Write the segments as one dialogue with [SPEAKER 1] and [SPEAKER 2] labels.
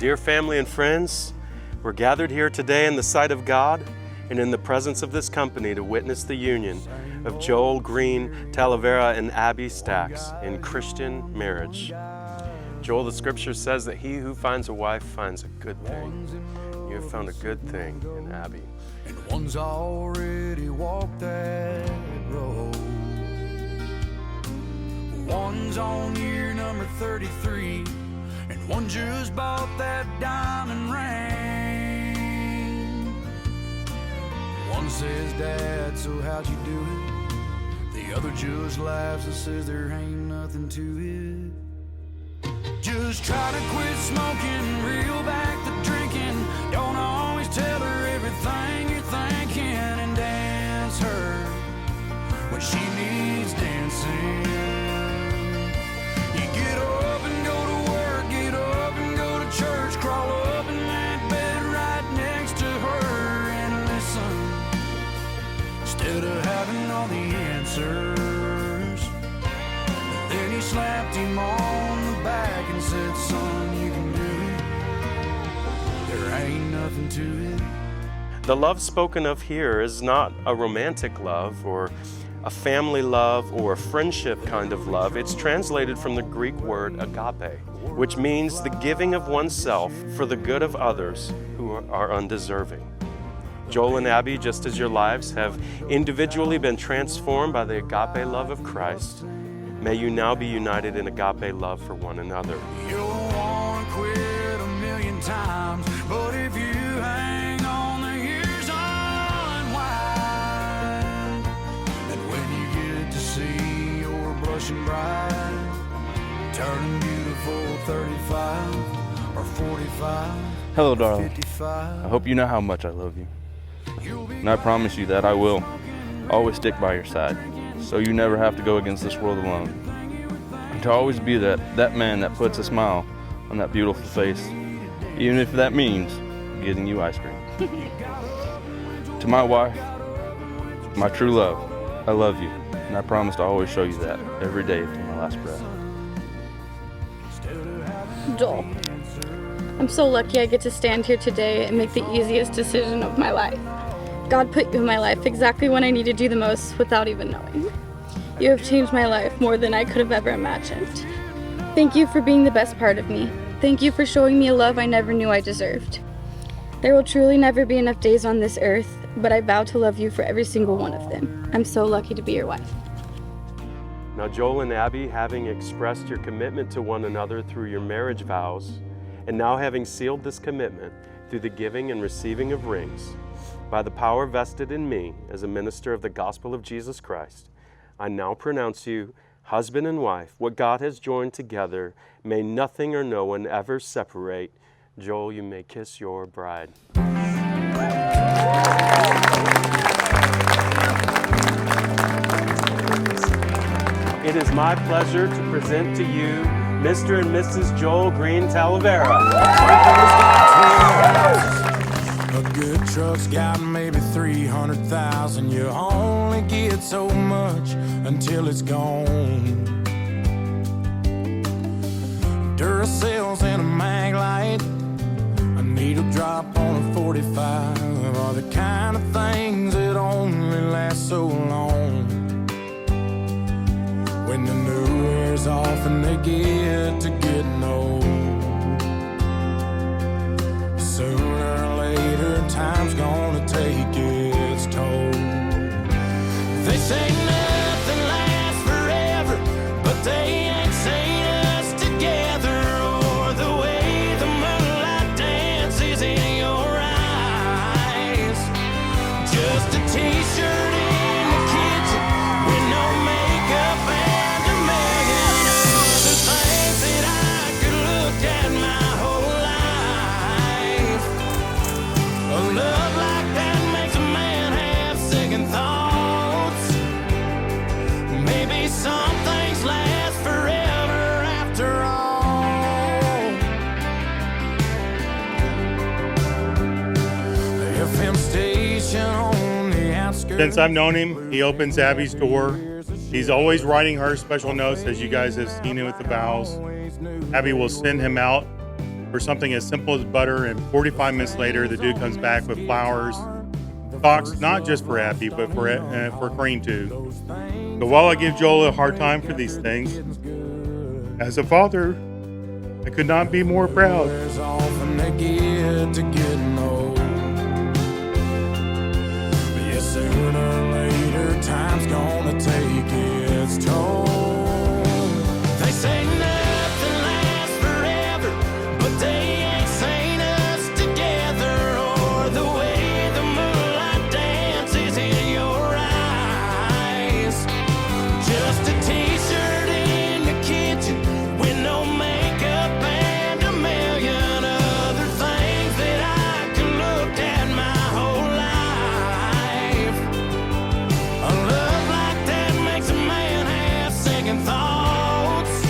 [SPEAKER 1] Dear family and friends, we're gathered here today in the sight of God and in the presence of this company to witness the union of Joel Green Talavera and Abby Stacks in Christian marriage. Joel, the scripture says that he who finds a wife finds a good thing. You have found a good thing in Abby.
[SPEAKER 2] And one's already walked that road. One's on year number 33, and one just bought that diamond ring. One says, Dad, so how'd you do it? The other just laughs and says there ain't nothing to it. Just try to quit smoking, reel back the drinking. Don't always tell her everything you're thinking, and dance her when she needs dancing. You get up and go to work, get up and go to church, crawl up in that bed right next to her and listen, instead of having all the answers. Then he slapped him on the back and said, son, you can do it. There ain't nothing to it.
[SPEAKER 1] The love spoken of here is not a romantic love or a family love or a friendship kind of love. It's translated from the Greek word agape, which means the giving of oneself for the good of others who are undeserving. Joel and Abby, just as your lives have individually been transformed by the agape love of Christ, may you now be united in agape love for one another.
[SPEAKER 2] You'll want to quit a million times, but if you hang on, the years unwind. And when you get to see your blushing bride turning beautiful 35 or 45.
[SPEAKER 3] Hello, darling.
[SPEAKER 2] 55.
[SPEAKER 3] I hope you know how much I love you. And I promise you that I will always stick by your side, so you never have to go against this world alone. And to always be that man that puts a smile on that beautiful face, even if that means getting you ice cream. To my wife, my true love, I love you, and I promise to always show you that every day to my last breath.
[SPEAKER 4] Joel, I'm so lucky I get to stand here today and make the easiest decision of my life. God put you in my life exactly when I needed you the most without even knowing. You have changed my life more than I could have ever imagined. Thank you for being the best part of me. Thank you for showing me a love I never knew I deserved. There will truly never be enough days on this earth, but I vow to love you for every single one of them. I'm so lucky to be your wife.
[SPEAKER 1] Now, Joel and Abby, having expressed your commitment to one another through your marriage vows, and now having sealed this commitment through the giving and receiving of rings, by the power vested in me as a minister of the gospel of Jesus Christ, I now pronounce you husband and wife. What God has joined together, may nothing or no one ever separate. Joel, you may kiss your bride. It is my pleasure to present to you Mr. and Mrs. Joel Green Talavera.
[SPEAKER 2] A good truck's got maybe 300,000. You only get so much until it's gone. Duracells and a mag light, a needle drop on a 45 are the kind of things that only last so long. When the new wears off and they get to getting old, sooner or later time's gonna take its toll. They say nothing lasts forever, but they ain't seen us together, or the way the moonlight dances in your eyes. Just a t-shirt in the kitchen with no makeup and a million other things that I could look at my whole life. A love like that makes a man have second thoughts. Maybe some things last forever after all. The FM station on the outskirts.
[SPEAKER 5] Since I've known him, he opens Abby's door. He's always writing her special notes, as you guys have seen him with the vows. Abby will send him out for something as simple as butter, and 45 minutes later, the dude comes back with flowers, socks, not just for Abby, but for Crane too. So while I give Joel a hard time for these things, as a father, I could not be more proud.
[SPEAKER 2] There's often they get to getting old. But yes, sooner or later, time's gonna take its toll. They say nothing lasts forever, but they ain't seen us together, or the way the moonlight dances in your eyes. Just a t-shirt in your kitchen with no makeup and a million other things that I could look at my whole life. A love like that makes a man have second thoughts.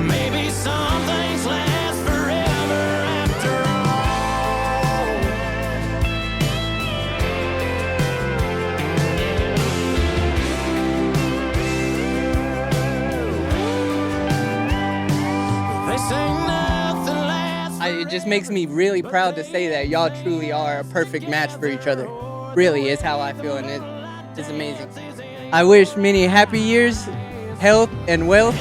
[SPEAKER 2] Maybe some things last forever after all. They say nothing lasts.
[SPEAKER 6] It just makes me really proud to say that y'all truly are a perfect match for each other. Really is how I feel, and it's amazing. I wish many happy years, health, and wealth,